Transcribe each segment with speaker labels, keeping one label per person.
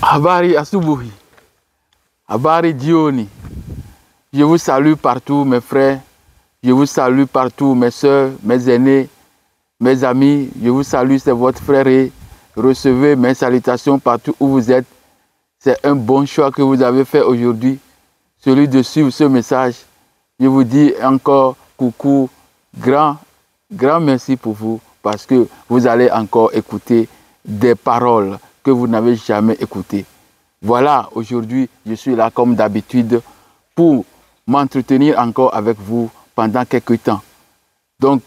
Speaker 1: Habari asubuhi. Habari jioni. Je vous salue partout mes frères. Je vous salue partout mes soeurs, mes aînés, mes amis. Je vous salue, c'est votre frère et recevez mes salutations partout où vous êtes. C'est un bon choix que vous avez fait aujourd'hui, celui de suivre ce message. Je vous dis encore coucou, grand merci pour vous parce que vous allez encore écouter des paroles que vous n'avez jamais écoutées. Voilà, aujourd'hui, je suis là comme d'habitude pour m'entretenir encore avec vous pendant quelques temps. Donc,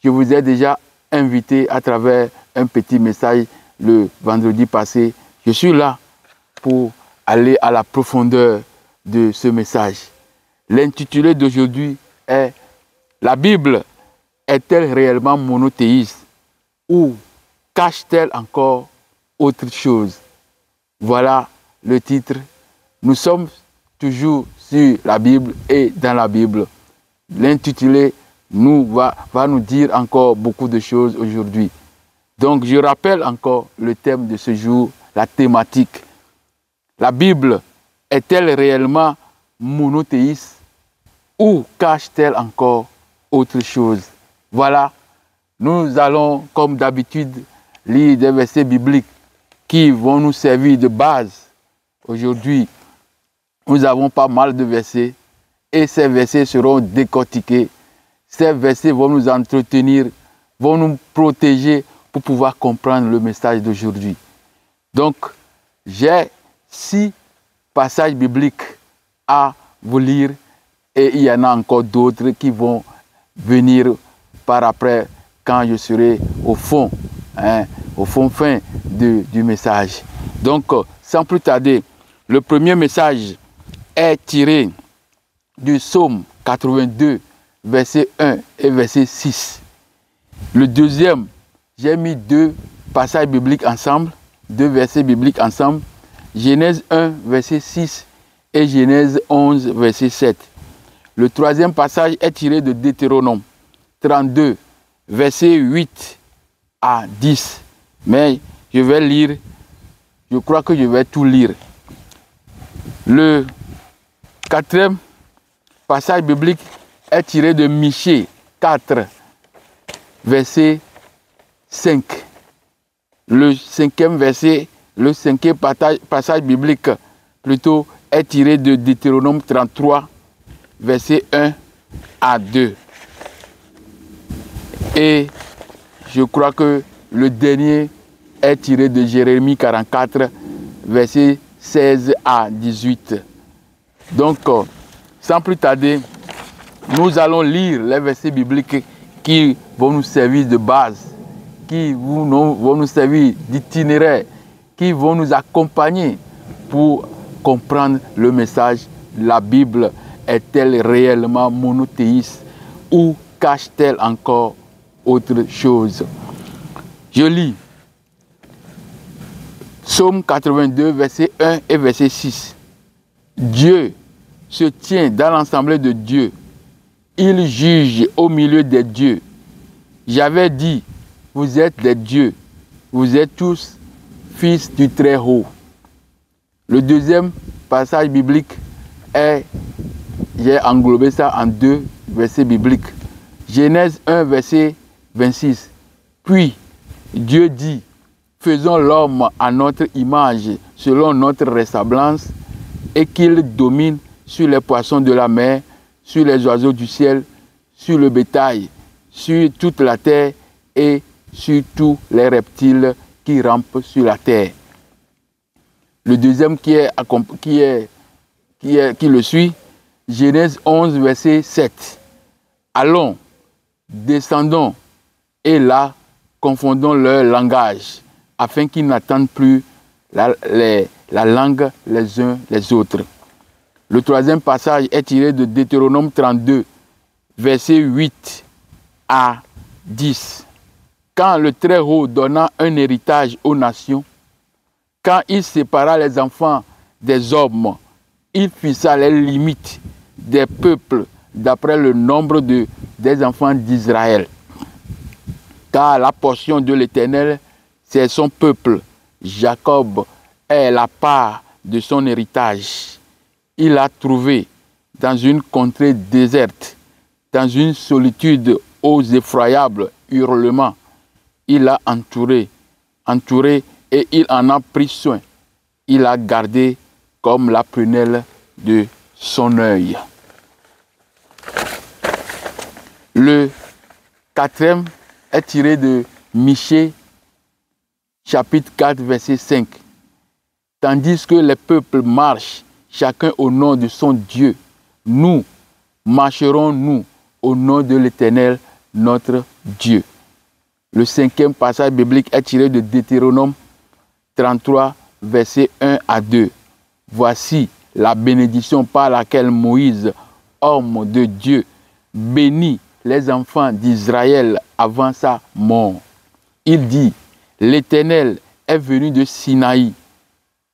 Speaker 1: je vous ai déjà invité à travers un petit message le vendredi passé. Je suis là pour aller à la profondeur de ce message. L'intitulé d'aujourd'hui est « La Bible est-elle réellement monothéiste ou cache-t-elle encore autre chose ?» Voilà le titre. Nous sommes toujours sur la Bible et dans la Bible. L'intitulé va nous dire encore beaucoup de choses aujourd'hui. Donc je rappelle encore le thème de ce jour, la thématique. La Bible est-elle réellement monothéiste ou cache-t-elle encore autre chose? Voilà, nous allons comme d'habitude lire des versets bibliques qui vont nous servir de base. Aujourd'hui, nous avons pas mal de versets et ces versets seront décortiqués. Ces versets vont nous entretenir, vont nous protéger pour pouvoir comprendre le message d'aujourd'hui. Donc, j'ai 6 passages bibliques à vous lire et il y en a encore d'autres qui vont venir par après quand je serai au fond fin du message. Donc, sans plus tarder, le premier message est tiré du psaume 82, verset 1 et verset 6. Le deuxième, j'ai mis 2 passages bibliques ensemble, 2 versets bibliques ensemble. Genèse 1, verset 6 et Genèse 11, verset 7. Le troisième passage est tiré de Deutéronome 32, verset 8 à 10. Mais je vais lire, je crois que je vais tout lire. Le quatrième passage biblique est tiré de Michée 4, verset 5. Le cinquième passage biblique plutôt est tiré de Deutéronome 33, verset 1 à 2. Et je crois que le dernier est tiré de Jérémie 44, verset 16 à 18. Donc, sans plus tarder, nous allons lire les versets bibliques qui vont nous servir de base, qui vont nous servir d'itinéraire, qui vont nous accompagner pour comprendre le message. La Bible est-elle réellement monothéiste ou cache-t-elle encore autre chose? Je lis Psaume 82, verset 1 et verset 6. Dieu se tient dans l'assemblée de Dieu. Il juge au milieu des dieux. J'avais dit, vous êtes des dieux. Vous êtes tous fils du Très-Haut. Le deuxième passage biblique est, j'ai englobé ça en 2 versets bibliques. Genèse 1, verset 26. Puis, Dieu dit, faisons l'homme à notre image, selon notre ressemblance, et qu'il domine sur les poissons de la mer, sur les oiseaux du ciel, sur le bétail, sur toute la terre et sur tous les reptiles qui rampent sur la terre. Le deuxième qui le suit, Genèse 11, verset 7. Allons, descendons, et là, confondons leur langage, afin qu'ils n'attendent plus la langue les uns les autres. Le troisième passage est tiré de Deutéronome 32, verset 8 à 10. Quand le Très-Haut donna un héritage aux nations, quand il sépara les enfants des hommes, il fixa les limites des peuples d'après le nombre des enfants d'Israël. Car la portion de l'Éternel, c'est son peuple, Jacob, est la part de son héritage. Il a trouvé dans une contrée déserte, dans une solitude aux effroyables hurlements. Il a entouré et il en a pris soin. Il a gardé comme la prunelle de son œil. Le quatrième est tiré de Michée, chapitre 4, verset 5. Tandis que les peuples marchent, chacun au nom de son Dieu, nous marcherons, nous, au nom de l'Éternel, notre Dieu. Le cinquième passage biblique est tiré de Deutéronome 33, versets 1 à 2. Voici la bénédiction par laquelle Moïse, homme de Dieu, bénit les enfants d'Israël avant sa mort. Il dit, l'Éternel est venu de Sinaï.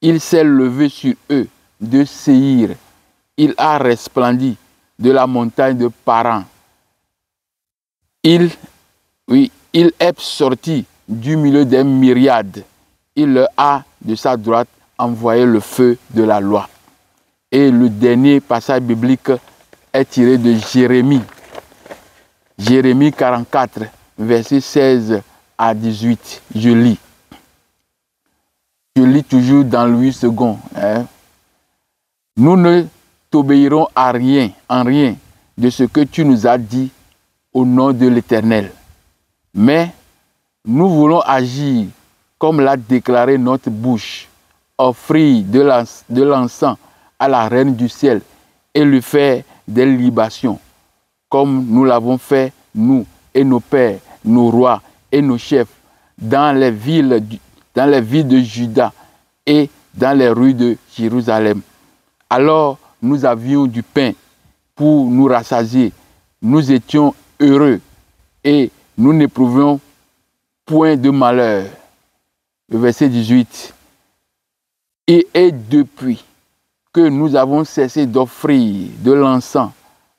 Speaker 1: Il s'est levé sur eux de Séhir. Il a resplendi de la montagne de Paran. Il est sorti du milieu des myriades. Il leur a de sa droite envoyé le feu de la loi. Et le dernier passage biblique est tiré de Jérémie. Jérémie 44, versets 16 à 18. Je lis. Je lis toujours dans Louis II. Nous ne t'obéirons en rien de ce que tu nous as dit au nom de l'Éternel. Mais nous voulons agir comme l'a déclaré notre bouche, offrir de l'encens à la Reine du ciel et lui faire des libations, comme nous l'avons fait, nous et nos pères, nos rois et nos chefs, dans les villes de Juda et dans les rues de Jérusalem. Alors nous avions du pain pour nous rassasier, nous étions heureux et nous n'éprouvions point de malheur. Le verset 18. Et depuis que nous avons cessé d'offrir de l'encens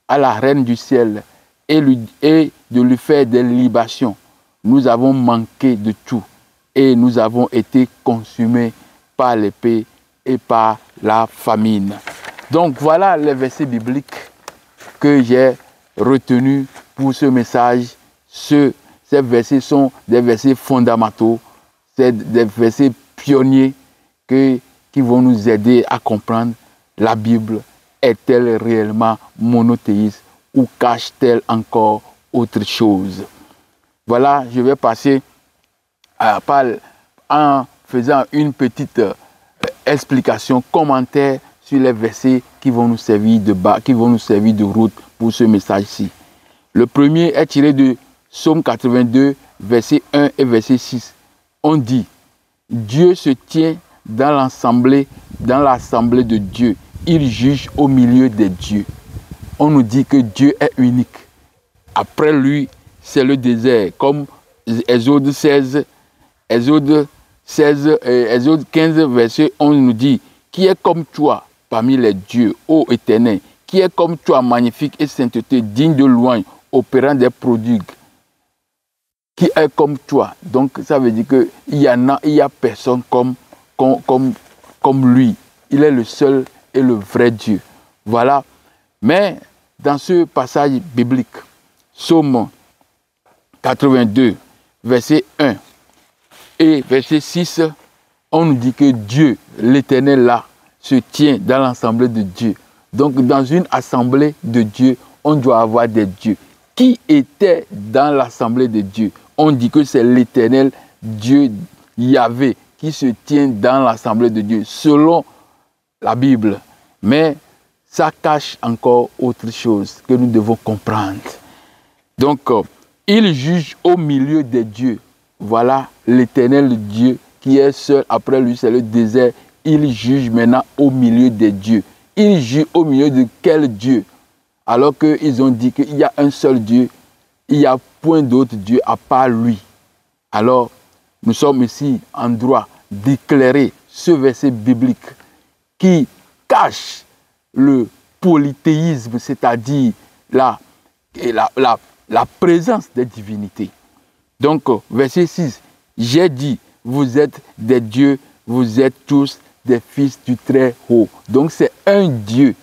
Speaker 1: à la Reine du ciel et de lui faire des libations, nous avons manqué de tout et nous avons été consumés par l'épée et par la famine. Donc voilà les versets bibliques que j'ai retenus pour ce message. Ces versets sont des versets fondamentaux, c'est des versets pionniers qui vont nous aider à comprendre la Bible. Est-elle réellement monothéiste ou cache-t-elle encore autre chose? Voilà, je vais passer en faisant une petite explication, commentaire sur les versets qui vont nous servir de route pour ce message-ci. Le premier est tiré de Psaume 82, verset 1 et verset 6. On dit, Dieu se tient dans l'assemblée de Dieu. Il juge au milieu des dieux. On nous dit que Dieu est unique. Après lui, c'est le désert. Comme Exode 15, verset 11 nous dit, qui est comme toi parmi les dieux, ô Éternel, qui est comme toi, magnifique et sainteté, digne de louange, opérant des prodigues. Qui est comme toi. Donc ça veut dire qu'il y a personne comme lui. Il est le seul et le vrai Dieu. Voilà. Mais dans ce passage biblique, Psaume 82, verset 1 et verset 6, on nous dit que Dieu, l'Éternel là, se tient dans l'assemblée de Dieu. Donc dans une assemblée de Dieu, on doit avoir des dieux. Qui était dans l'assemblée de Dieu? On dit que c'est l'Éternel Dieu Yahvé qui se tient dans l'assemblée de Dieu, selon la Bible. Mais ça cache encore autre chose que nous devons comprendre. Donc, il juge au milieu des dieux. Voilà l'Éternel Dieu qui est seul. Après lui, c'est le désert. Il juge maintenant au milieu des dieux. Il juge au milieu de quel Dieu? Alors qu'ils ont dit qu'il y a un seul Dieu, il n'y a point d'autre Dieu à part lui. Alors, nous sommes ici en droit d'éclairer ce verset biblique qui cache le polythéisme, c'est-à-dire la présence des divinités. Donc, verset 6, j'ai dit, vous êtes des dieux vous êtes tous des fils du Très-Haut. Donc c'est un Dieu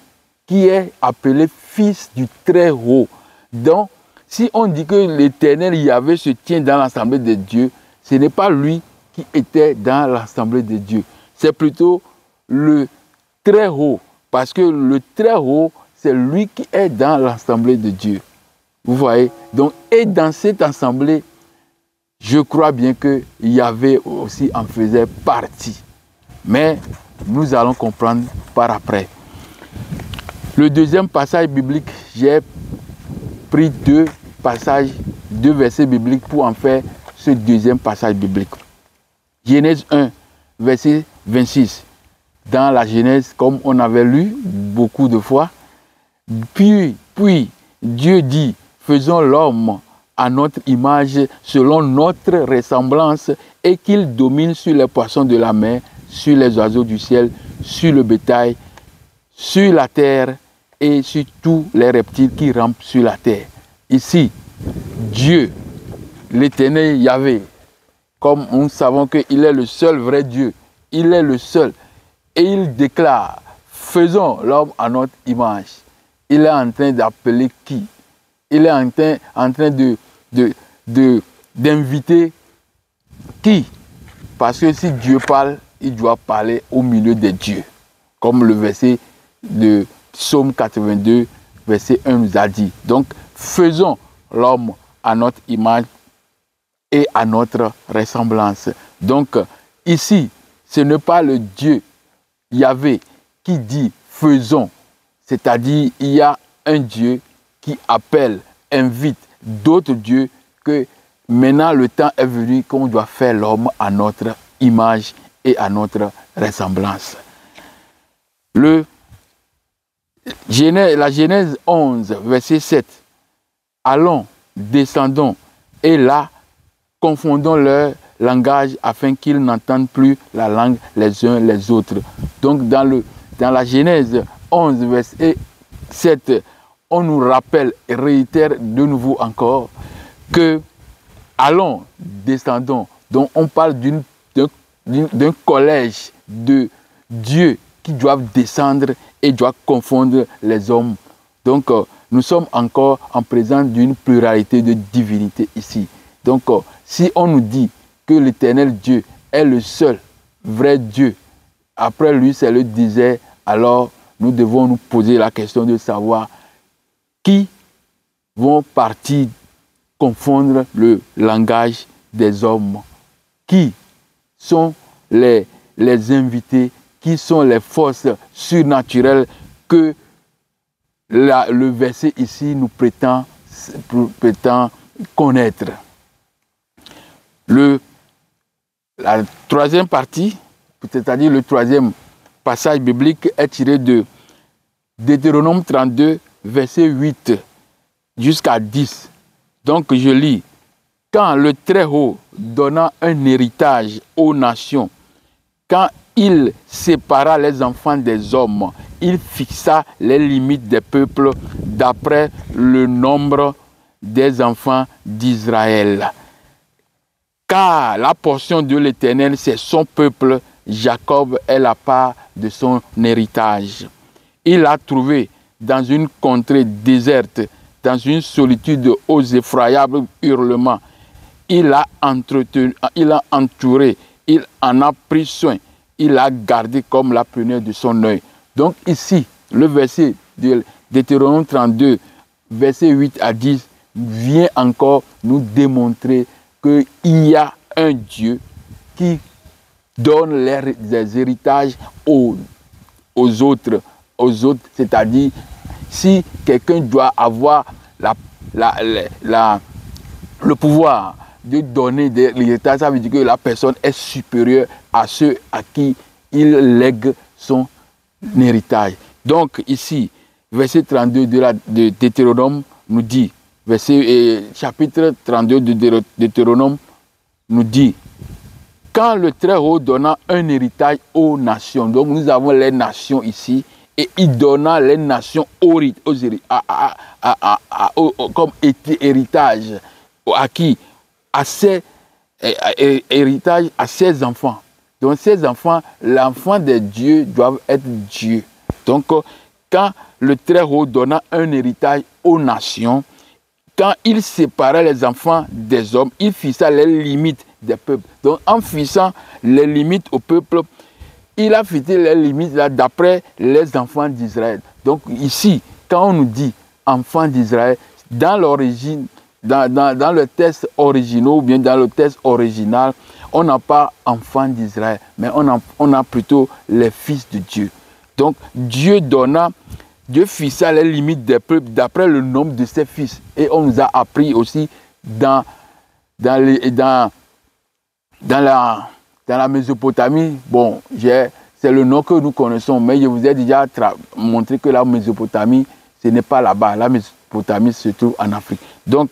Speaker 1: qui est appelé fils du Très-Haut. Donc, si on dit que l'Éternel Yahvé se tient dans l'assemblée de Dieu, ce n'est pas lui qui était dans l'assemblée de Dieu. C'est plutôt le Très-Haut. Parce que le Très-Haut, c'est lui qui est dans l'assemblée de Dieu. Vous voyez? Donc, et dans cette assemblée, je crois bien que Yahvé aussi en faisait partie. Mais nous allons comprendre par après. Le deuxième passage biblique, j'ai pris deux versets bibliques pour en faire ce deuxième passage biblique. Genèse 1, verset 26. Dans la Genèse, comme on avait lu beaucoup de fois, puis Dieu dit, faisons l'homme à notre image, selon notre ressemblance, et qu'il domine sur les poissons de la mer, sur les oiseaux du ciel, sur le bétail, sur la terre et sur tous les reptiles qui rampent sur la terre. Ici, Dieu, l'Éternel Yahvé, comme nous savons qu'il est le seul vrai Dieu, il est le seul, et il déclare, faisons l'homme à notre image. Il est en train d'appeler qui? Il est en train d'inviter qui? Parce que si Dieu parle, il doit parler au milieu des dieux. Comme le verset de Psaume 82, verset 1 nous a dit. Donc, faisons l'homme à notre image et à notre ressemblance. Donc, ici, ce n'est pas le Dieu Yahvé qui dit faisons. C'est-à-dire, il y a un Dieu qui appelle, invite d'autres dieux que maintenant le temps est venu qu'on doit faire l'homme à notre image et à notre ressemblance. La Genèse 11, verset 7. Allons, descendons, et là, confondons leur langage afin qu'ils n'entendent plus la langue les uns les autres. Donc dans la Genèse 11, verset 7, on nous rappelle et réitère de nouveau encore que allons, descendons. Donc on parle d'un collège de dieux qui doivent descendre et doivent confondre les hommes. Donc nous sommes encore en présence d'une pluralité de divinités ici. Donc si on nous dit que l'Éternel Dieu est le seul vrai Dieu, après lui c'est le désert, alors nous devons nous poser la question de savoir qui vont partir confondre le langage des hommes. Qui sont les invités, qui sont les forces surnaturelles que le verset ici nous prétend connaître. La troisième partie, c'est-à-dire le troisième passage biblique est tiré de Deutéronome 32, verset 8 jusqu'à 10. Donc je lis. Quand le Très-Haut donna un héritage aux nations, quand il sépara les enfants des hommes, il fixa les limites des peuples d'après le nombre des enfants d'Israël. Car la portion de l'Éternel, c'est son peuple, Jacob est la part de son héritage. Il a trouvé dans une contrée déserte, dans une solitude aux effroyables hurlements. Il a entouré, il en a pris soin, il a gardé comme la prunelle de son œil. Donc ici, le verset de Deutéronome 32, verset 8 à 10, vient encore nous démontrer qu'il y a un Dieu qui donne les héritages aux autres, c'est-à-dire si quelqu'un doit avoir le pouvoir de donner de l'héritage, ça veut dire que la personne est supérieure à ceux à qui il lègue son héritage. Donc ici, verset 32 de Deutéronome nous dit, chapitre 32 de Deutéronome nous dit, quand le Très-Haut donna un héritage aux nations, donc nous avons les nations ici, et il donna les nations comme héritage à qui? À ses héritages, à ses enfants. Donc ces enfants, l'enfant de Dieu doivent être Dieu. Donc quand le Très-Haut donna un héritage aux nations, quand il séparait les enfants des hommes, il fixa les limites des peuples. Donc en fixant les limites au peuple, il a fixé les limites là d'après les enfants d'Israël. Donc ici, quand on nous dit enfants d'Israël, dans l'origine, dans le texte original ou bien dans le texte original, on n'a pas enfants d'Israël, mais on a plutôt les fils de Dieu. Donc Dieu fixa les limites des peuples d'après le nombre de ses fils. Et on nous a appris aussi dans la Mésopotamie, bon, c'est le nom que nous connaissons, mais je vous ai déjà montré que la Mésopotamie, ce n'est pas là-bas. La Mésopotamie se trouve en Afrique. Donc,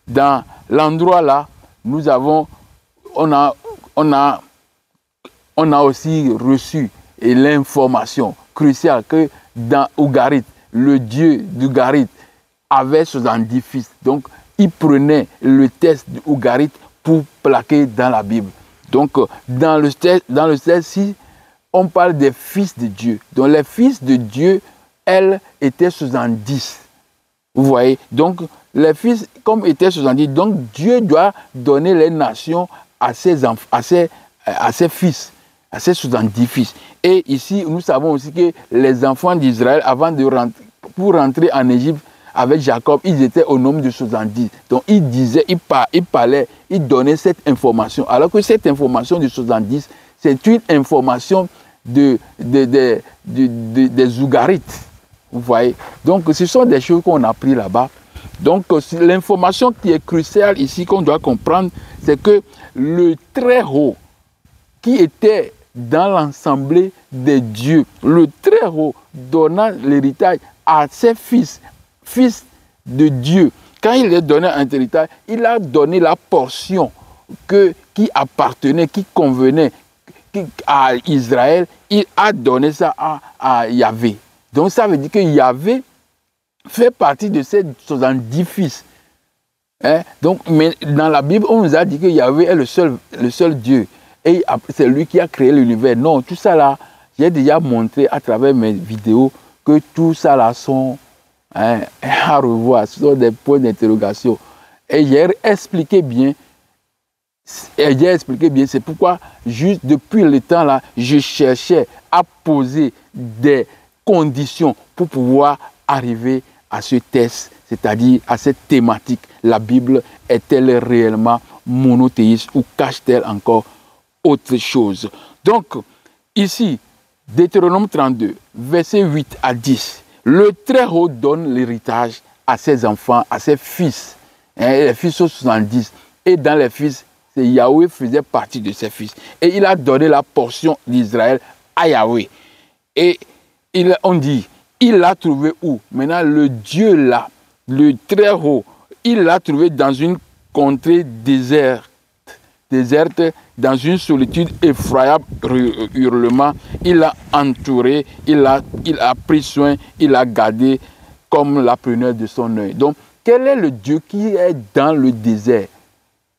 Speaker 1: dans l'endroit là, on a aussi reçu l'information cruciale que dans Ougarit, le dieu d'Ougarit avait 70 fils. Donc, il prenait le texte d'Ougarit pour plaquer dans la Bible. Donc, dans le texte-ci, on parle des fils de Dieu. Donc, les fils de Dieu, elles, étaient 70. Vous voyez? Donc, les fils, comme étaient 70, donc Dieu doit donner les nations à ses fils, à ses 70 fils. Et ici, nous savons aussi que les enfants d'Israël, pour rentrer en Égypte avec Jacob, ils étaient au nombre de 70. Donc, il donnait cette information. Alors que cette information de 70, c'est une information des Ougarites. Vous voyez? Donc, ce sont des choses qu'on a appris là-bas. Donc, l'information qui est cruciale ici, qu'on doit comprendre, c'est que le Très-Haut, qui était dans l'assemblée des dieux, le Très-Haut donna l'héritage à ses fils de Dieu. Quand il a donné un héritage, il a donné la portion qui appartenait, qui convenait à Israël. Il a donné ça à Yahvé. Donc ça veut dire que Yahvé fait partie de ces 70 fils. Hein? Donc, mais dans la Bible, on nous a dit que Yahvé est le seul Dieu. Et c'est lui qui a créé l'univers. Non, tout ça là, j'ai déjà montré à travers mes vidéos que tout ça là sont à revoir. Ce sont des points d'interrogation. Et j'ai expliqué bien. C'est pourquoi, juste depuis le temps là, je cherchais à poser des conditions pour pouvoir arriver à ce test, c'est-à-dire à cette thématique. La Bible est-elle réellement monothéiste ou cache-t-elle encore autre chose? Donc, ici, Deutéronome 32, versets 8 à 10, le Très-Haut donne l'héritage à ses enfants, à ses fils. Les fils sont 70. Et dans les fils, Yahweh faisait partie de ses fils. Et il a donné la portion d'Israël à Yahweh. Et on dit, il l'a trouvé où? Maintenant, le Dieu là, le Très-Haut, il l'a trouvé dans une contrée déserte, dans une solitude effroyable, hurlement. Il l'a entouré, il a pris soin, il l'a gardé comme la prunelle de son œil. Donc, quel est le Dieu qui est dans le désert?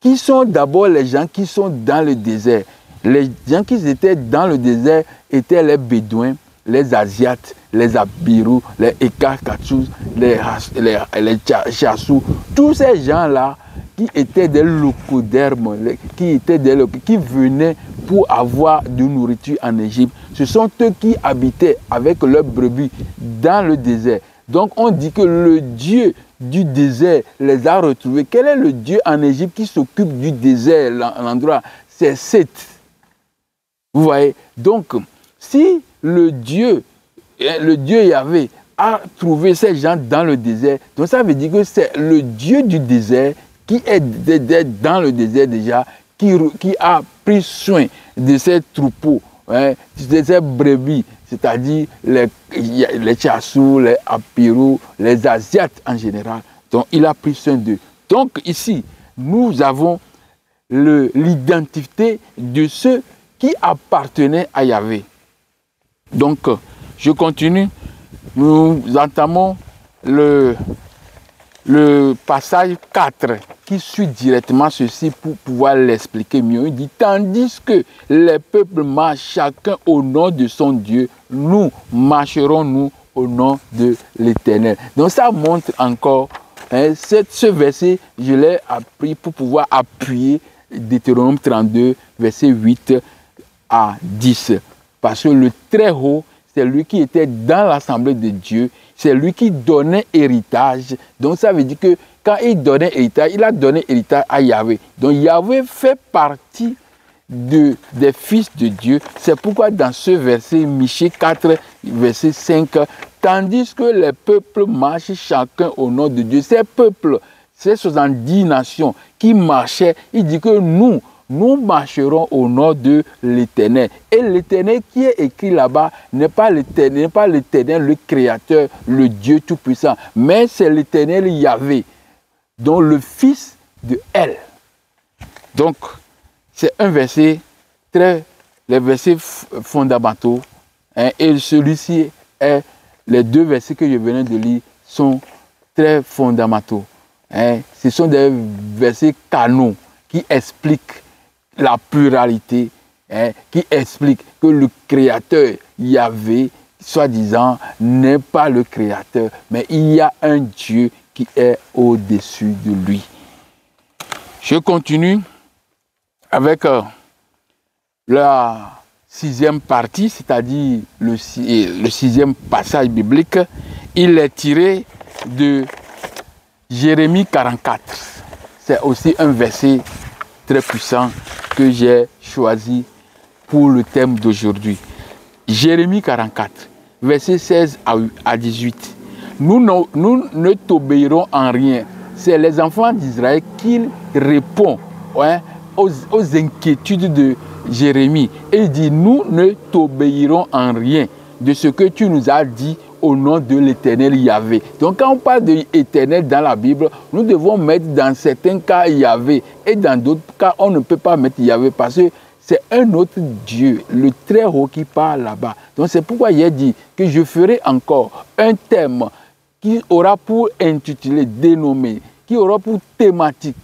Speaker 1: Qui sont d'abord les gens qui sont dans le désert? Les gens qui étaient dans le désert étaient les Bédouins, les Asiates, les Abirous, les Ekakatous, les Chassous. Tous ces gens-là qui étaient des locodermes, qui venaient pour avoir de nourriture en Égypte. Ce sont eux qui habitaient avec leurs brebis dans le désert. Donc on dit que le Dieu du désert les a retrouvés. Quel est le Dieu en Égypte qui s'occupe du désert, l'endroit? C'est Seth. Vous voyez? Donc, si le Dieu Yahvé a trouvé ces gens dans le désert, donc ça veut dire que c'est le Dieu du désert qui est dans le désert déjà, qui a pris soin de ces troupeaux, de ces brebis, c'est-à-dire les Chassous, les Apirous, les Asiates en général. Donc, il a pris soin d'eux. Donc, ici, nous avons l'identité de ceux qui appartenaient à Yahvé. Donc, je continue. Nous entamons le passage 4 qui suit directement ceci pour pouvoir l'expliquer mieux. Il dit, tandis que les peuples marchent chacun au nom de son Dieu, nous marcherons, nous, au nom de l'Éternel. Donc ça montre encore, hein, ce verset, je l'ai appris pour pouvoir appuyer Deutéronome 32, verset 8 à 10. Parce que le Très-Haut, c'est lui qui était dans l'assemblée de Dieu, c'est lui qui donnait héritage. Donc ça veut dire que quand il donnait héritage, il a donné héritage à Yahvé. Donc Yahvé fait partie des fils de Dieu. C'est pourquoi dans ce verset, Michée 4, verset 5, tandis que les peuples marchent chacun au nom de Dieu. Ces peuples, ces 70 nations qui marchaient, il dit que nous marcherons au nom de l'Éternel. Et l'Éternel qui est écrit là-bas n'est pas l'Éternel, le Créateur, le Dieu Tout-Puissant, mais c'est l'Éternel Yahvé, dont le fils de Elle. Donc, c'est un verset les versets fondamentaux, hein, et celui-ci est, les deux versets que je venais de lire sont très fondamentaux. Hein. Ce sont des versets canons qui expliquent la pluralité, hein, qui expliquent que le Créateur Yahvé, soi-disant, n'est pas le Créateur, mais il y a un Dieu qui est au-dessus de lui. Je continue avec la sixième partie, c'est-à-dire le sixième passage biblique. Il est tiré de Jérémie 44. C'est aussi un verset très puissant que j'ai choisi pour le thème d'aujourd'hui. Jérémie 44, verset 16 à 18. Nous ne t'obéirons en rien. C'est les enfants d'Israël qui répondent, hein, aux inquiétudes de Jérémie. Et il dit, nous ne t'obéirons en rien de ce que tu nous as dit au nom de l'Éternel Yahvé. Donc quand on parle de l'Éternel dans la Bible, nous devons mettre dans certains cas Yahvé, et dans d'autres cas on ne peut pas mettre Yahvé parce que c'est un autre Dieu, le Très-Haut, qui parle là-bas. Donc c'est pourquoi il a dit que je ferai encore un thème qui aura pour intitulé, dénommé, qui aura pour thématique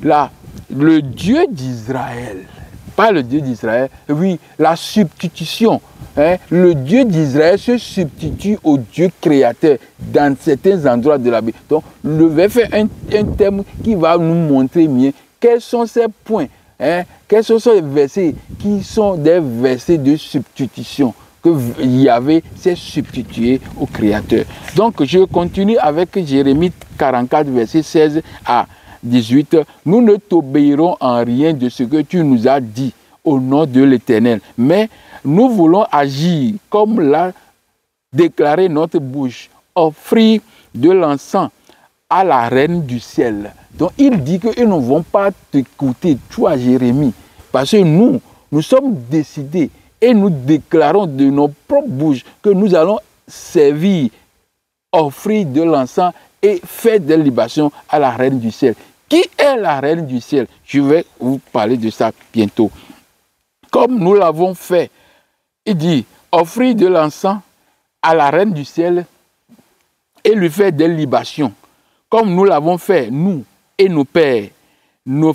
Speaker 1: le Dieu d'Israël. Pas le Dieu d'Israël, oui, la substitution. Hein, le Dieu d'Israël se substitue au Dieu créateur dans certains endroits de la Bible. Donc, le verset fait un thème qui va nous montrer mieux quels sont ces points, hein, quels sont ces versets qui sont des versets de substitution, que Yahvé s'est substitué au créateur. Donc, je continue avec Jérémie 44, verset 16 à 18. Nous ne t'obéirons en rien de ce que tu nous as dit au nom de l'Éternel, mais nous voulons agir comme l'a déclaré notre bouche, offrir de l'encens à la reine du ciel. Donc il dit qu'ils ne vont pas t'écouter, toi Jérémie, parce que nous sommes décidés et nous déclarons de nos propres bouches que nous allons servir, offrir de l'encens et faire des libations à la reine du ciel. Qui est la reine du ciel? Je vais vous parler de ça bientôt. Comme nous l'avons fait, il dit, offrir de l'encens à la reine du ciel et lui faire des libations. Comme nous l'avons fait, nous et nos pères, nos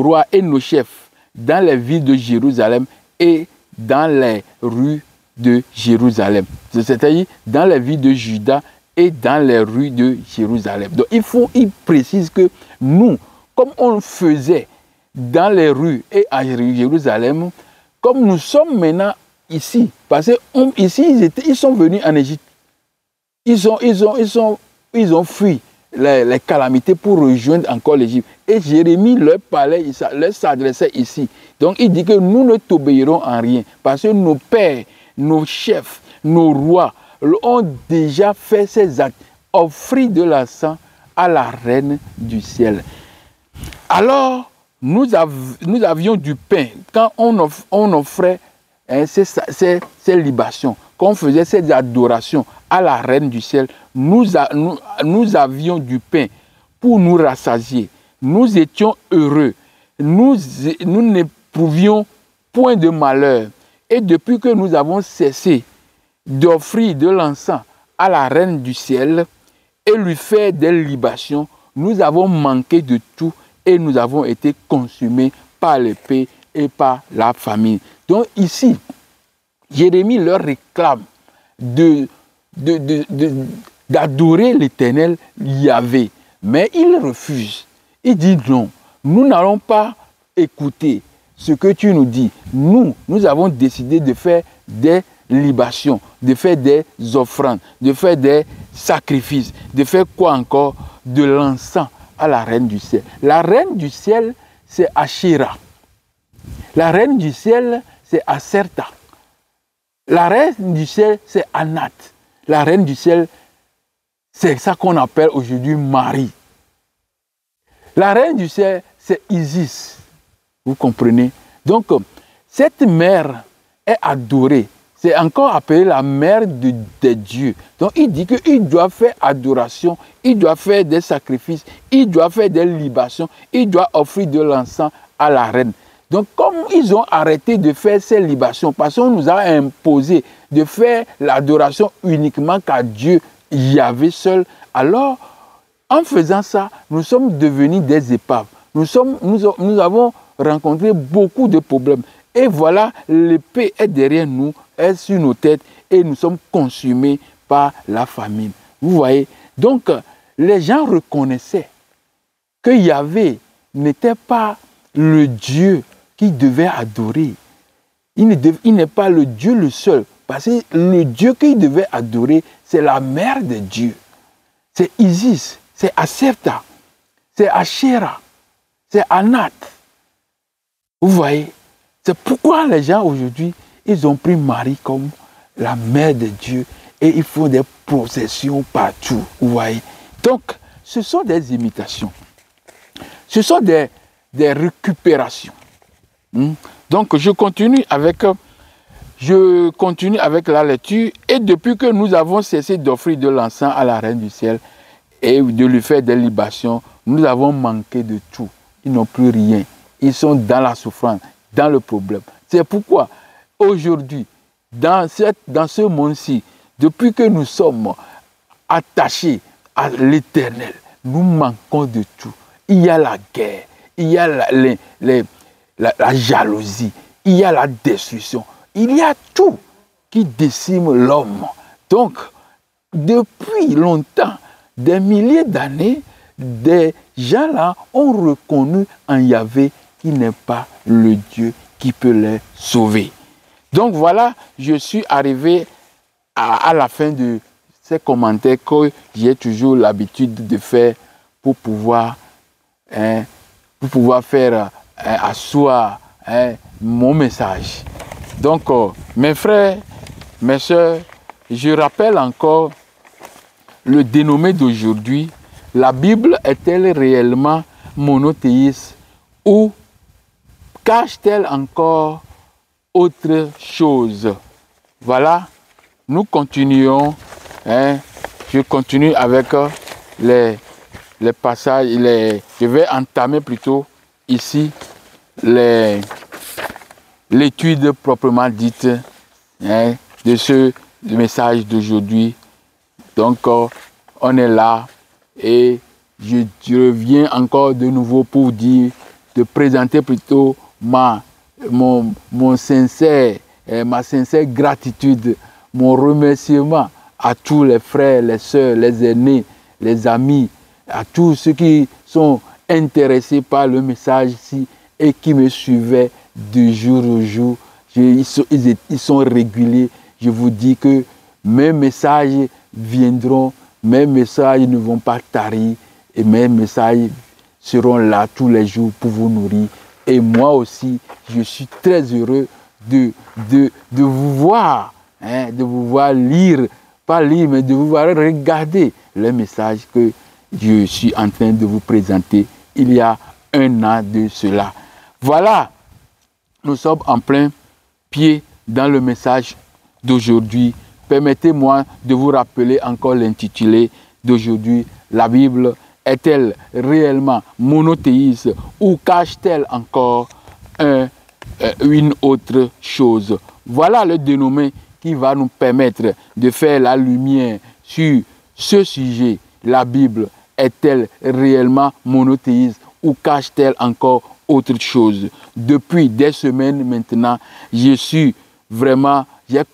Speaker 1: rois et nos chefs, dans les villes de Jérusalem et dans les rues de Jérusalem. C'est-à-dire dans les villes de Juda et dans les rues de Jérusalem. Donc il précise que nous, comme on le faisait dans les rues et à Jérusalem, comme nous sommes maintenant ici, parce que ici ils sont venus en Égypte, ils ont fui les calamités pour rejoindre encore l'Égypte. Et Jérémie leur parlait, leur s'adressait ici. Donc il dit que nous ne t'obéirons en rien, parce que nos pères, nos chefs, nos rois ont déjà fait ces actes, offrir de l'encens à la reine du ciel. Alors, nous avions du pain. Quand on offrait ces libations, quand on faisait ces adorations à la reine du ciel, nous avions du pain pour nous rassasier. Nous étions heureux. Nous n'éprouvions point de malheur. Et depuis que nous avons cessé d'offrir de l'encens à la reine du ciel et lui faire des libations, nous avons manqué de tout et nous avons été consumés par l'épée et par la famine. Donc ici, Jérémie leur réclame d'adorer l'Éternel Yahvé. Mais ils refusent. Ils disent non, nous n'allons pas écouter ce que tu nous dis. Nous avons décidé de faire des libations, de faire des offrandes, de faire des sacrifices, de faire quoi encore? De l'encens à la reine du ciel. La reine du ciel, c'est Asherah. La reine du ciel, c'est Aserta. La reine du ciel, c'est Anat. La reine du ciel, c'est ça qu'on appelle aujourd'hui Marie. La reine du ciel, c'est Isis. Vous comprenez? Donc, cette mère est adorée. C'est encore appelé la mère des dieux. Donc, il dit qu'il doit faire adoration, il doit faire des sacrifices, il doit faire des libations, il doit offrir de l'encens à la reine. Donc, comme ils ont arrêté de faire ces libations, parce qu'on nous a imposé de faire l'adoration uniquement qu'à Dieu Yahvé seul, alors, en faisant ça, nous sommes devenus des épaves. Nous avons rencontré beaucoup de problèmes. Et voilà, l'épée est derrière nous, est sur nos têtes, et nous sommes consumés par la famine. Vous voyez? Donc, les gens reconnaissaient que Yahvé n'était pas le Dieu qu'ils devaient adorer. Il n'est pas le Dieu le seul. Parce que le Dieu qu'ils devaient adorer, c'est la mère de Dieu. C'est Isis, c'est Aserta, c'est Asherah, c'est Anat. Vous voyez? C'est pourquoi les gens aujourd'hui, ils ont pris Marie comme la mère de Dieu et ils font des processions partout. Vous voyez? Donc, ce sont des imitations. Ce sont des récupérations. Donc, je continue avec la lecture. Et depuis que nous avons cessé d'offrir de l'encens à la reine du ciel et de lui faire des libations, nous avons manqué de tout. Ils n'ont plus rien. Ils sont dans la souffrance, dans le problème. C'est pourquoi, aujourd'hui, dans ce monde-ci, depuis que nous sommes attachés à l'Éternel, nous manquons de tout. Il y a la guerre, il y a la jalousie, il y a la destruction, il y a tout qui décime l'homme. Donc, depuis longtemps, des milliers d'années, des gens là ont reconnu en Yahvé qu'il n'est pas le Dieu qui peut les sauver. Donc voilà, je suis arrivé à la fin de ces commentaires que j'ai toujours l'habitude de faire pour pouvoir faire asseoir mon message. Donc, mes frères, mes soeurs, je rappelle encore le dénommé d'aujourd'hui. La Bible est-elle réellement monothéiste ou cache-t-elle encore autre chose? Voilà, nous continuons. Je continue avec les passages. Je vais entamer plutôt ici l'étude proprement dite de ce message d'aujourd'hui. Donc, on est là et je reviens encore de nouveau pour dire, de présenter plutôt ma sincère gratitude, mon remerciement à tous les frères, les sœurs, les aînés, les amis, à tous ceux qui sont intéressés par le message-ci et qui me suivaient de jour au jour. Ils sont réguliers. Je vous dis que mes messages viendront, mes messages ne vont pas tarir et mes messages seront là tous les jours pour vous nourrir. Et moi aussi, je suis très heureux de vous voir, de vous voir lire, pas lire, mais de vous voir regarder les messages que je suis en train de vous présenter il y a un an de cela. Voilà, nous sommes en plein pied dans le message d'aujourd'hui. Permettez-moi de vous rappeler encore l'intitulé d'aujourd'hui. La Bible est-elle réellement monothéiste ou cache-t-elle encore une autre chose? Voilà le dénommé qui va nous permettre de faire la lumière sur ce sujet. La Bible est-elle réellement monothéiste ou cache-t-elle encore autre chose? Depuis des semaines maintenant, j'ai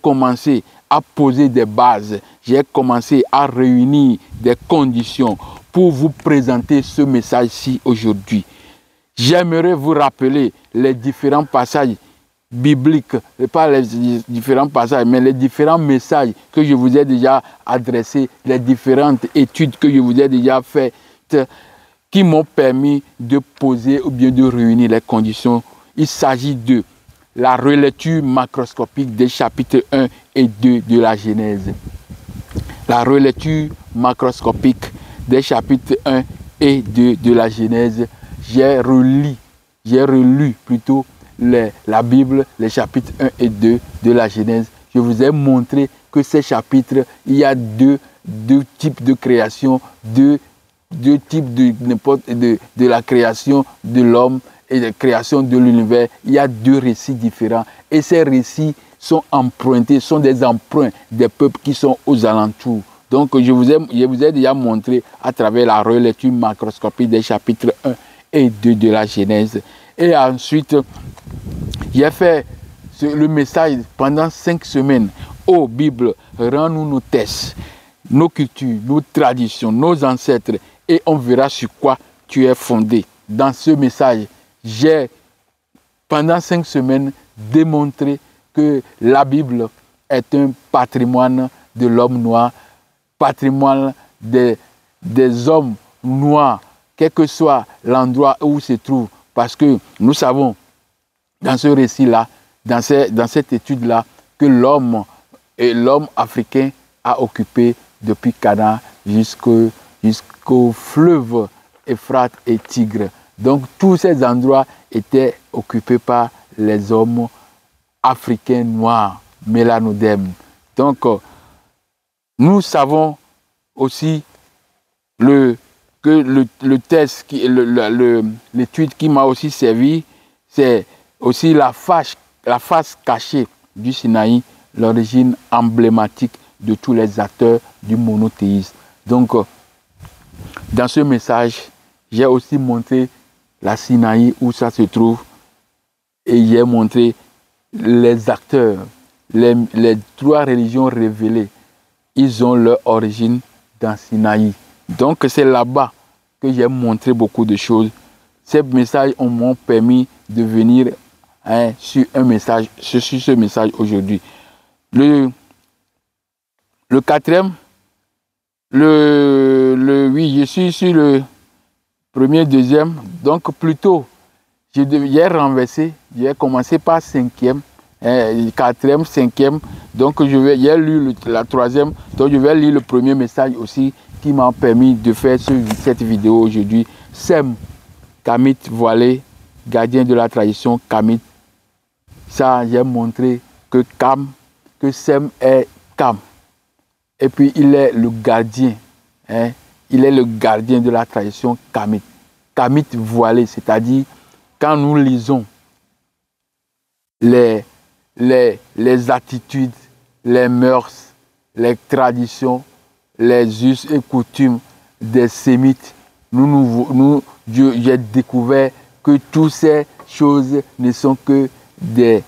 Speaker 1: commencé à poser des bases, j'ai commencé à réunir des conditions pour vous présenter ce message-ci aujourd'hui. J'aimerais vous rappeler les différents passages bibliques, pas les différents passages, mais les différents messages que je vous ai déjà adressés, les différentes études que je vous ai déjà faites, qui m'ont permis de poser ou bien de réunir les conditions. Il s'agit de la relecture macroscopique des chapitres 1 et 2 de la Genèse. La relecture macroscopique des chapitres 1 et 2 de la Genèse. J'ai relu plutôt la Bible, les chapitres 1 et 2 de la Genèse. Je vous ai montré que ces chapitres, il y a deux types de création, deux types de la création de l'homme et de la création de l'univers. Il y a deux récits différents. Et ces récits sont empruntés, sont des emprunts des peuples qui sont aux alentours. Donc, je vous ai déjà montré à travers la relecture macroscopique des chapitres 1 et 2 de la Genèse. Et ensuite, j'ai fait le message pendant 5 semaines. Oh Bible, rends-nous nos textes, nos cultures, nos traditions, nos ancêtres, et on verra sur quoi tu es fondé. Dans ce message, j'ai, pendant 5 semaines, démontré que la Bible est un patrimoine de l'homme noir, patrimoine des hommes noirs, quel que soit l'endroit où se trouve. Parce que nous savons, dans ce récit-là, dans cette étude-là, que l'homme africain a occupé depuis Canaan jusqu'au fleuve Euphrate et Tigre. Donc tous ces endroits étaient occupés par les hommes africains noirs, mélanodèmes. Donc nous savons aussi que le texte, l'étude qui m'a aussi servi, c'est aussi la face cachée du Sinaï, l'origine emblématique de tous les acteurs du monothéisme. Donc, dans ce message, j'ai aussi montré la Sinaï, où ça se trouve, et j'ai montré les acteurs, les 3 religions révélées, ils ont leur origine dans Sinaï. Donc, c'est là-bas que j'ai montré beaucoup de choses. Ces messages m'ont permis de venir sur ce message aujourd'hui. Le 4e, oui, je suis sur le 1er, 2e. Donc, plutôt, j'ai renversé, j'ai commencé par 5e, 4e, 5e. Donc, j'ai lu la 3e. Donc, je vais lire le premier message aussi qui m'a permis de faire cette vidéo aujourd'hui. Sem, Kamite voilé, gardien de la tradition Kamite. Ça, j'ai montré que Sem est Kam. Et puis, il est le gardien. Il est le gardien de la tradition Kamite. Kamite voilé, c'est-à-dire, quand nous lisons les attitudes, les mœurs, les traditions, les us et coutumes des Sémites, j'ai découvert que toutes ces choses ne sont que des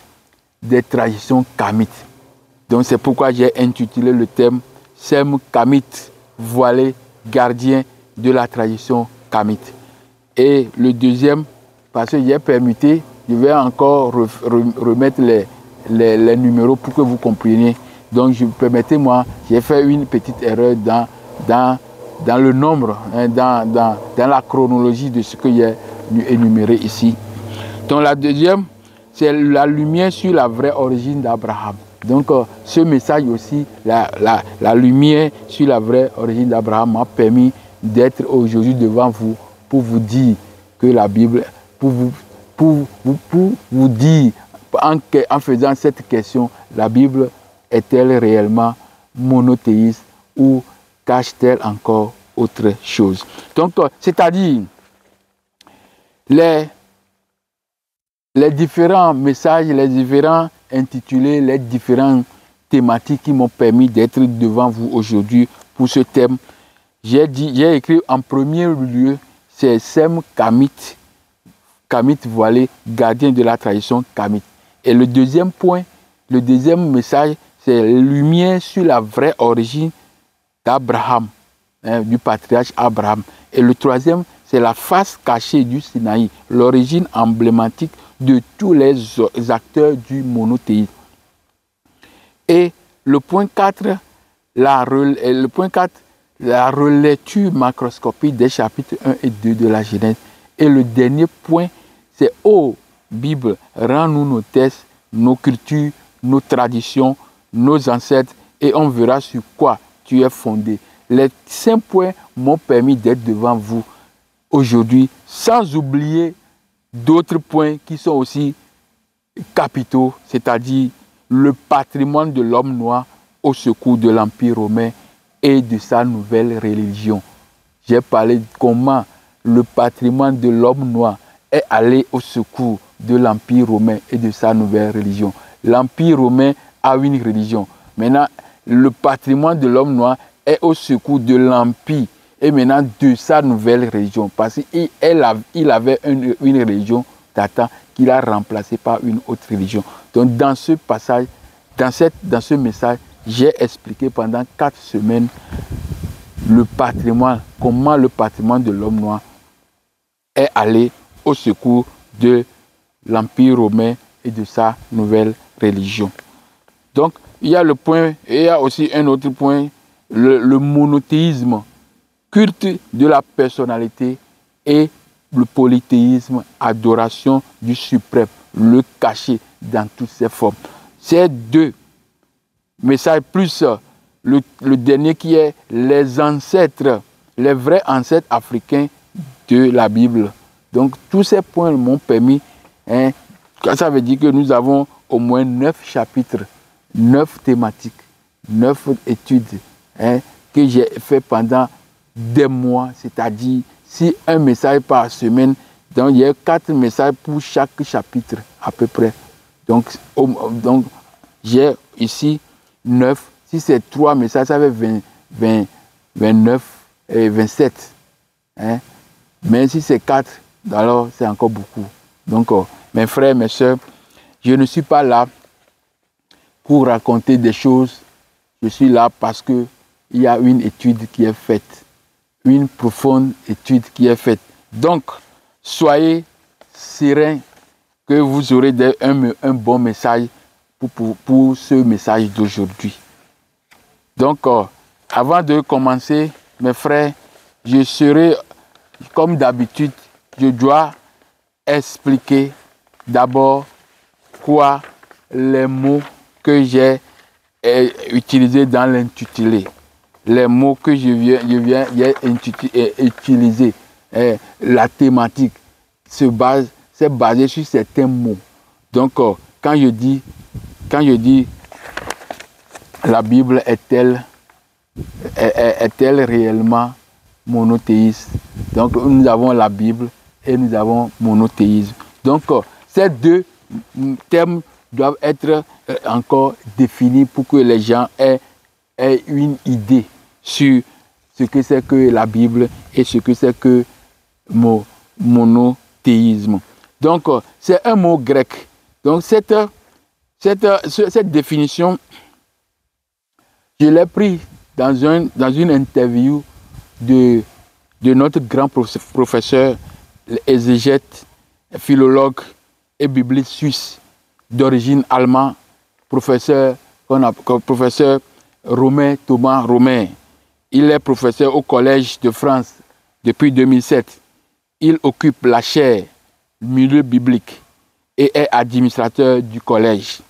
Speaker 1: traditions kamites. Donc c'est pourquoi j'ai intitulé le thème Sem Kamite voilé, gardien de la tradition kamite. Et le deuxième, parce que j'ai permuté, je vais encore remettre les numéros pour que vous compreniez. Donc permettez-moi, j'ai fait une petite erreur dans le nombre, dans la chronologie de ce que j'ai énuméré ici. Donc la deuxième, c'est la lumière sur la vraie origine d'Abraham. Donc ce message aussi, la lumière sur la vraie origine d'Abraham m'a permis d'être aujourd'hui devant vous pour vous dire que la Bible, pour vous dire, en faisant cette question, la Bible est-elle réellement monothéiste ou cache-t-elle encore autre chose? Donc, c'est-à-dire, les différents messages, les différents intitulés, les différentes thématiques qui m'ont permis d'être devant vous aujourd'hui pour ce thème, j'ai écrit en premier lieu, c'est Sem Kamite, Kamite voilé, gardien de la tradition Kamite. Et le deuxième point, le deuxième message, c'est lumière sur la vraie origine d'Abraham, du patriarche Abraham. Et le troisième, c'est la face cachée du Sinaï, l'origine emblématique de tous les acteurs du monothéisme. Et le point 4, la relecture macroscopique des chapitres 1 et 2 de la Genèse. Et le dernier point, c'est « Ô Bible, rends-nous nos textes, nos cultures, nos traditions, nos ancêtres, et on verra sur quoi tu es fondé. » Les 5 points m'ont permis d'être devant vous aujourd'hui, sans oublier d'autres points qui sont aussi capitaux, c'est-à-dire le patrimoine de l'homme noir au secours de l'Empire romain et de sa nouvelle religion. J'ai parlé de comment le patrimoine de l'homme noir est allé au secours de l'Empire romain et de sa nouvelle religion. L'Empire romain a une religion. Maintenant, le patrimoine de l'homme noir est au secours de l'Empire et maintenant de sa nouvelle religion. Parce qu'il avait une religion datant qu'il a remplacée par une autre religion. Donc dans ce passage, dans ce message, j'ai expliqué pendant 4 semaines le patrimoine, comment le patrimoine de l'homme noir est allé au secours de l'Empire romain et de sa nouvelle religion. Donc, il y a le point, et il y a aussi un autre point, le monothéisme, culte de la personnalité, et le polythéisme, adoration du suprême, le caché dans toutes ses formes. Ces 2 messages, plus le dernier qui est les ancêtres, les vrais ancêtres africains de la Bible. Donc tous ces points m'ont permis, ça veut dire que nous avons au moins 9 chapitres, 9 thématiques, 9 études que j'ai fait pendant des mois, c'est-à-dire si un message par semaine, donc il y a 4 messages pour chaque chapitre à peu près. Donc j'ai ici 9, si c'est 3 messages, ça fait 29 et 27. Mais si c'est 4, alors c'est encore beaucoup. Donc, mes frères, mes soeurs, je ne suis pas là pour raconter des choses. Je suis là parce qu'il y a une étude qui est faite, une profonde étude qui est faite. Donc, soyez sereins que vous aurez un bon message pour ce message d'aujourd'hui. Donc, avant de commencer, mes frères, je serai, comme d'habitude, je dois expliquer d'abord quoi les mots que j'ai utilisés dans l'intitulé. Les mots que je viens utiliser, la thématique, c'est basé sur certains mots. Donc, quand je dis la Bible est-elle réellement monothéiste? Donc, nous avons la Bible et nous avons monothéisme. Donc, ces 2 termes doivent être encore définis pour que les gens aient une idée sur ce que c'est que la Bible et ce que c'est que monothéisme. Donc, c'est un mot grec. Donc, cette définition, je l'ai pris dans une interview de notre grand professeur, exégète, philologue et bibliste suisse d'origine allemande, professeur Romain Thomas Romain. Il est professeur au Collège de France depuis 2007. Il occupe la chaire milieu biblique et est administrateur du collège.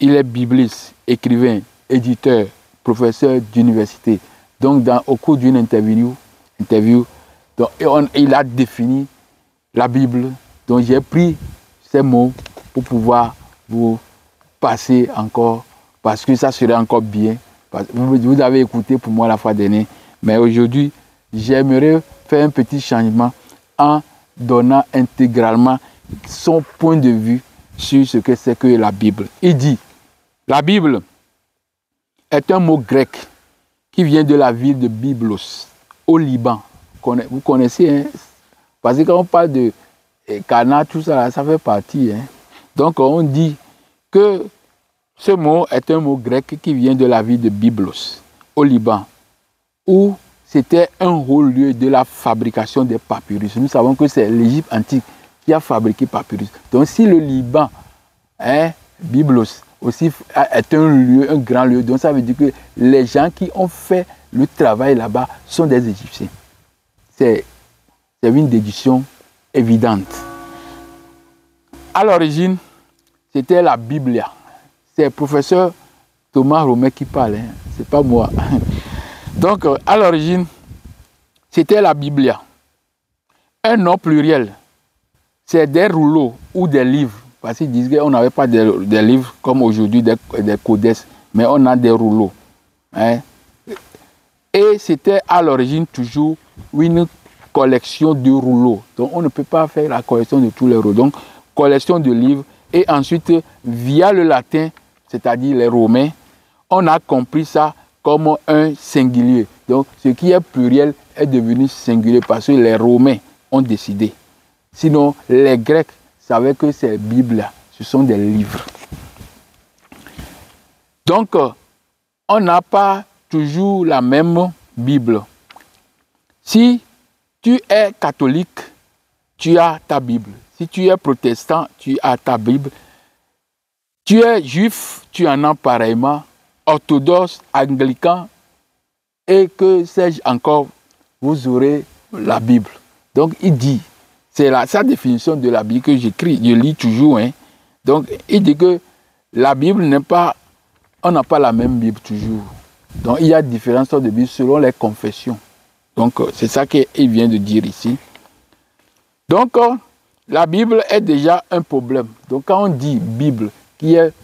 Speaker 1: Il est bibliste, écrivain, éditeur, professeur d'université. Donc, au cours d'une interview, il a défini la Bible. Donc, j'ai pris ces mots pour pouvoir vous passer encore, parce que ça serait encore bien. Vous avez écouté pour moi la fois dernière, mais aujourd'hui, j'aimerais faire un petit changement en donnant intégralement son point de vue sur ce que c'est que la Bible. Il dit, la Bible est un mot grec qui vient de la ville de Byblos, au Liban. Vous connaissez, Parce que quand on parle de Cana, tout ça, ça fait partie. Hein. Donc on dit que ce mot est un mot grec qui vient de la ville de Byblos, au Liban, où c'était un haut lieu de la fabrication des papyrus. Nous savons que c'est l'Égypte antique qui a fabriqué papyrus. Donc si le Liban, hein, Byblos, aussi est un lieu, un grand lieu, donc ça veut dire que les gens qui ont fait le travail là-bas sont des Égyptiens. C'est une déduction évidente. À l'origine, c'était la Biblia. C'est le professeur Thomas Romet qui parle, hein. C'est pas moi. Donc, à l'origine, c'était la Biblia. Un nom pluriel, c'est des rouleaux ou des livres. Parce qu'ils disent qu'on n'avait pas des livres comme aujourd'hui, des codex, mais on a des rouleaux. Hein. Et c'était à l'origine toujours une collection de rouleaux. Donc, on ne peut pas faire la collection de tous les rouleaux. Donc, collection de livres. Et ensuite, via le latin, c'est-à-dire les Romains, on a compris ça comme un singulier. Donc, ce qui est pluriel est devenu singulier parce que les Romains ont décidé. Sinon, les Grecs savaient que ces Bibles, ce sont des livres. Donc, on n'a pas toujours la même Bible. Si tu es catholique, tu as ta Bible. Si tu es protestant, tu as ta Bible. Tu es juif, tu en as pareillement. Orthodoxe, anglican, et que sais-je encore, vous aurez la Bible. Donc, il dit, c'est sa définition de la Bible que j'écris, je lis toujours. Hein. Donc, il dit que la Bible n'est pas, on n'a pas la même Bible toujours. Donc, il y a différentes sortes de Bibles selon les confessions. Donc, c'est ça qu'il vient de dire ici. Donc, la Bible est déjà un problème. Donc, quand on dit Bible, qui est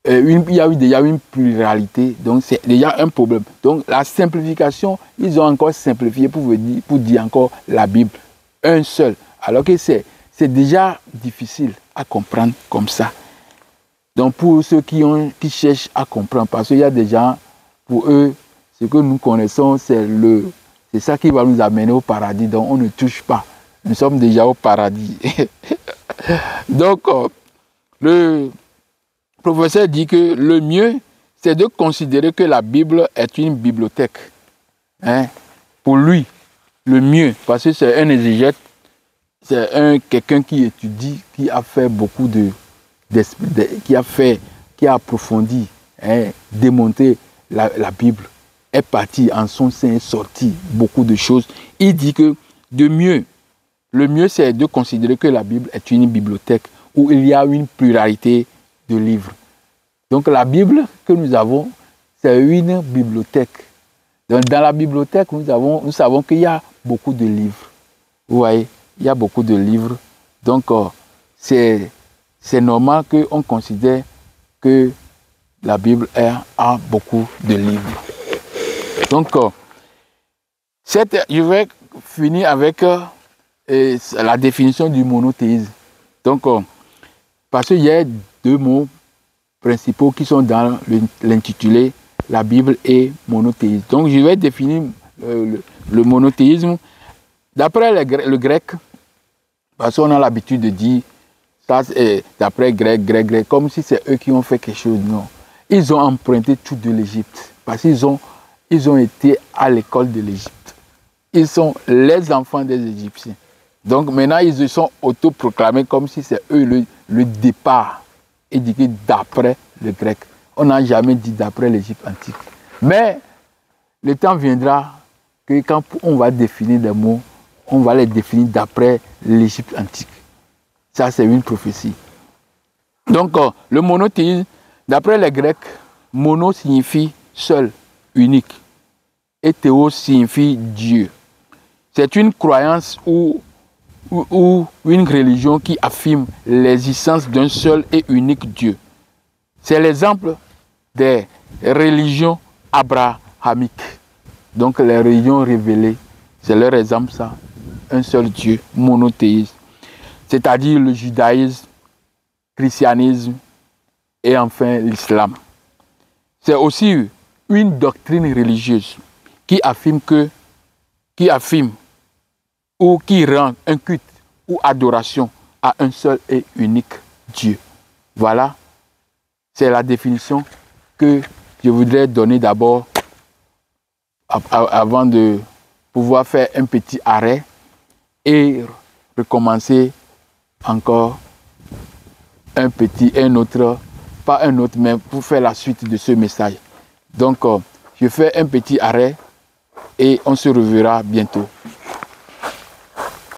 Speaker 1: il y a eu déjà une pluralité, donc c'est déjà un problème. Donc la simplification, ils ont encore simplifié pour dire encore la Bible, un seul. Alors que c'est déjà difficile à comprendre comme ça. Donc pour ceux qui cherchent à comprendre, parce qu'il y a des gens, pour eux, ce que nous connaissons, c'est ça qui va nous amener au paradis, donc on ne touche pas. Nous sommes déjà au paradis. Donc le professeur dit que le mieux, c'est de considérer que la Bible est une bibliothèque. Hein? Pour lui, le mieux, parce que c'est un exégète, c'est quelqu'un qui étudie, qui a fait beaucoup qui a approfondi, hein, démonté la Bible, est parti en son sein, est sorti beaucoup de choses. Il dit que le mieux, c'est de considérer que la Bible est une bibliothèque où il y a une pluralité de livres. Donc la Bible que nous avons, c'est une bibliothèque. Donc, dans la bibliothèque, nous savons qu'il y a beaucoup de livres. Vous voyez, il y a beaucoup de livres. Donc c'est normal qu'on considère que la Bible a beaucoup de livres. Donc je vais finir avec la définition du monothéisme. Donc parce qu'il y a deux mots principaux qui sont dans l'intitulé la Bible et monothéisme. Donc je vais définir le monothéisme d'après le grec, parce qu'on a l'habitude de dire ça d'après grec, comme si c'est eux qui ont fait quelque chose. Non. Ils ont emprunté tout de l'Égypte, parce qu'ils ont été à l'école de l'Égypte. Ils sont les enfants des Égyptiens. Donc maintenant, ils se sont autoproclamés comme si c'est eux le départ. Et dit que d'après le grec. On n'a jamais dit d'après l'Égypte antique. Mais le temps viendra que quand on va définir des mots, on va les définir d'après l'Égypte antique. Ça, c'est une prophétie. Donc, le monothéisme, d'après les Grecs, mono signifie seul, unique. Et théos signifie Dieu. C'est une croyance ou une religion qui affirme l'existence d'un seul et unique Dieu. C'est l'exemple des religions abrahamiques. Donc les religions révélées, c'est leur exemple ça. Un seul Dieu, monothéisme. C'est-à-dire le judaïsme, le christianisme et enfin l'islam. C'est aussi une doctrine religieuse qui affirme ou qui rend un culte ou adoration à un seul et unique Dieu. Voilà, c'est la définition que je voudrais donner d'abord avant de pouvoir faire un petit arrêt et recommencer encore un autre, pas un autre, mais pour faire la suite de ce message. Donc, je fais un petit arrêt et on se reverra bientôt.